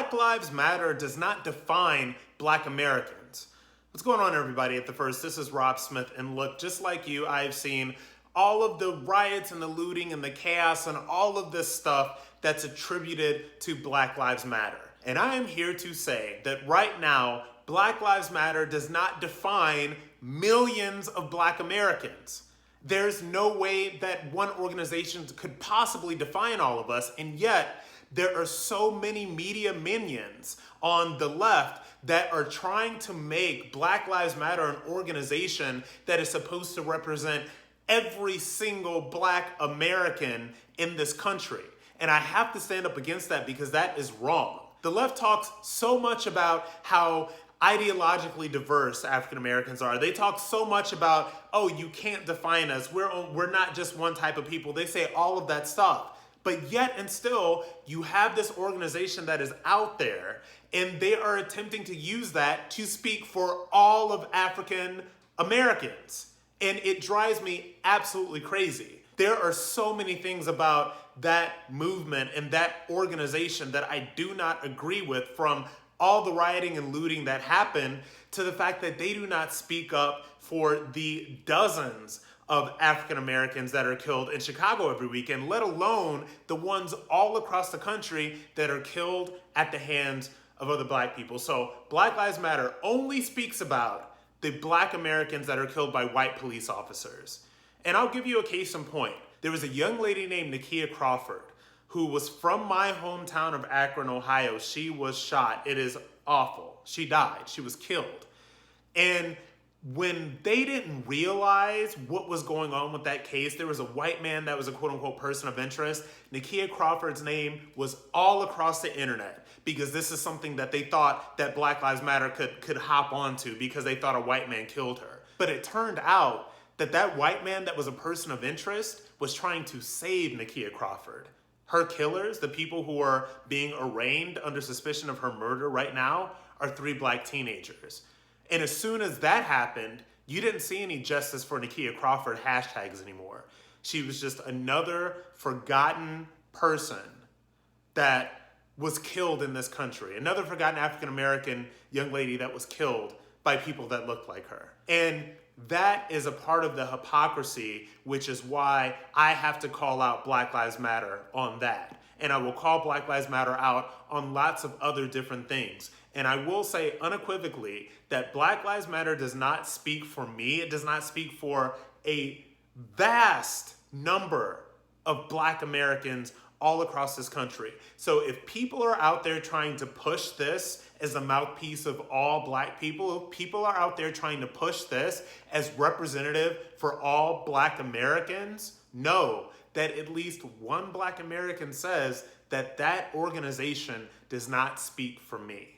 Black Lives Matter does not define Black Americans. What's going on, everybody? At the first, this is Rob Smith, and look, just like you, I've seen all of the riots and the looting and the chaos and all of this stuff that's attributed to Black Lives Matter. And I am here to say that right now, Black Lives Matter does not define millions of Black Americans. There's no way that one organization could possibly define all of us, and yet there are so many media minions on the left that are trying to make Black Lives Matter an organization that is supposed to represent every single Black American in this country. And I have to stand up against that because that is wrong. The left talks so much about how ideologically diverse African Americans are. They talk so much about, oh, you can't define us. We're not just one type of people. They say all of that stuff. But yet and still, you have this organization that is out there, and they are attempting to use that to speak for all of African Americans. And it drives me absolutely crazy. There are so many things about that movement and that organization that I do not agree with, from all the rioting and looting that happened to the fact that they do not speak up for the dozens of African Americans that are killed in Chicago every weekend, let alone the ones all across the country that are killed at the hands of other Black people. So Black Lives Matter only speaks about the Black Americans that are killed by white police officers. And I'll give you a case in point. There was a young lady named Naomi Crawford who was from my hometown of Akron, Ohio. She was shot. It is awful. She died. She was killed. And when they didn't realize what was going on with that case, there was a white man that was a quote-unquote person of interest. Naomi Crawford's name was all across the internet because this is something that they thought that Black Lives Matter could hop onto because they thought a white man killed her. But it turned out that that white man that was a person of interest was trying to save Naomi Crawford. Her killers, the people who are being arraigned under suspicion of her murder right now, are 3 Black teenagers. And as soon as that happened, you didn't see any justice for Naomi Crawford hashtags anymore. She was just another forgotten person that was killed in this country. Another forgotten African-American young lady that was killed by people that looked like her. And that is a part of the hypocrisy, which is why I have to call out Black Lives Matter on that. And I will call Black Lives Matter out on lots of other different things. And I will say unequivocally that Black Lives Matter does not speak for me. It does not speak for a vast number of Black Americans all across this country. So if people are out there trying to push this as a mouthpiece of all Black people, if people are out there trying to push this as representative for all Black Americans, know that at least one Black American says that that organization does not speak for me.